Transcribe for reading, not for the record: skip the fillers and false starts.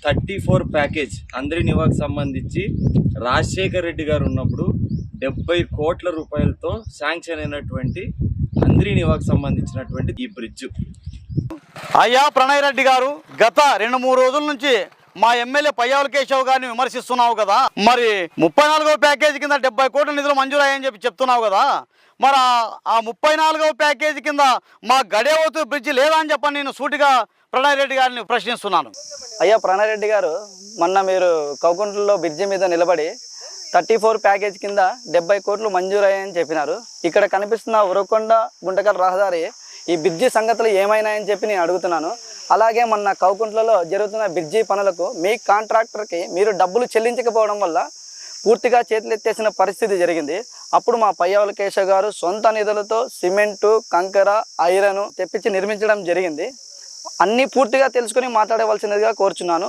34 package అంద్రి నివాకు సంబంధించి రాజశేఖర్ రెడ్డి గారు ఉన్నప్పుడు 70 కోట్ల రూపాయలతో శాంక్షన్ అయినటువంటి అంద్రి నివాకు సంబంధించినటువంటి ఈ బ్రిడ్జ్. అయ్యా ప్రణయ్ రెడ్డి గారు, గత 2-3 రోజుల నుంచి మా ఎమ్మెల్యే పయ్యావుల కేశవ్ గారిని విమర్శిస్తున్నావు కదా, మరి 34వ ప్యాకేజీ కింద 70 కోట్ల నిధులు మంజూరయ్యని చెప్తున్నావు కదా, మరి ఆ 34వ ప్యాకేజీ కింద మా గడేవతు బ్రిడ్జి లేదా అని చెప్పని నేను సూటిగా ప్రణయ్ రెడ్డి గారిని ప్రశ్నిస్తున్నాను. అయ్యా ప్రణయ్ రెడ్డి గారు, మొన్న మీరు కౌకుంట్లలో బ్రిడ్జి మీద నిలబడి 34 ప్యాకేజ్ కింద 70 కోట్లు మంజూరయ్యాయని చెప్పినారు. ఇక్కడ కనిపిస్తున్న ఉరవకొండ గుంటకల్ రహదారి ఈ బ్రిడ్జి సంగతులు ఏమైనాయని చెప్పి నేను అడుగుతున్నాను. అలాగే మొన్న కౌకుంట్లలో జరుగుతున్న బ్రిడ్జి పనులకు మీ కాంట్రాక్టర్కి మీరు డబ్బులు చెల్లించకపోవడం వల్ల పూర్తిగా చేతులెత్తేసిన పరిస్థితి జరిగింది. అప్పుడు మా పయ్యావుల కేశవ్ గారు సొంత నిధులతో సిమెంటు, కంకర, ఐరన్ తెప్పించి నిర్మించడం జరిగింది. అన్నీ పూర్తిగా తెలుసుకొని మాట్లాడవలసినదిగా కోరుచున్నాను.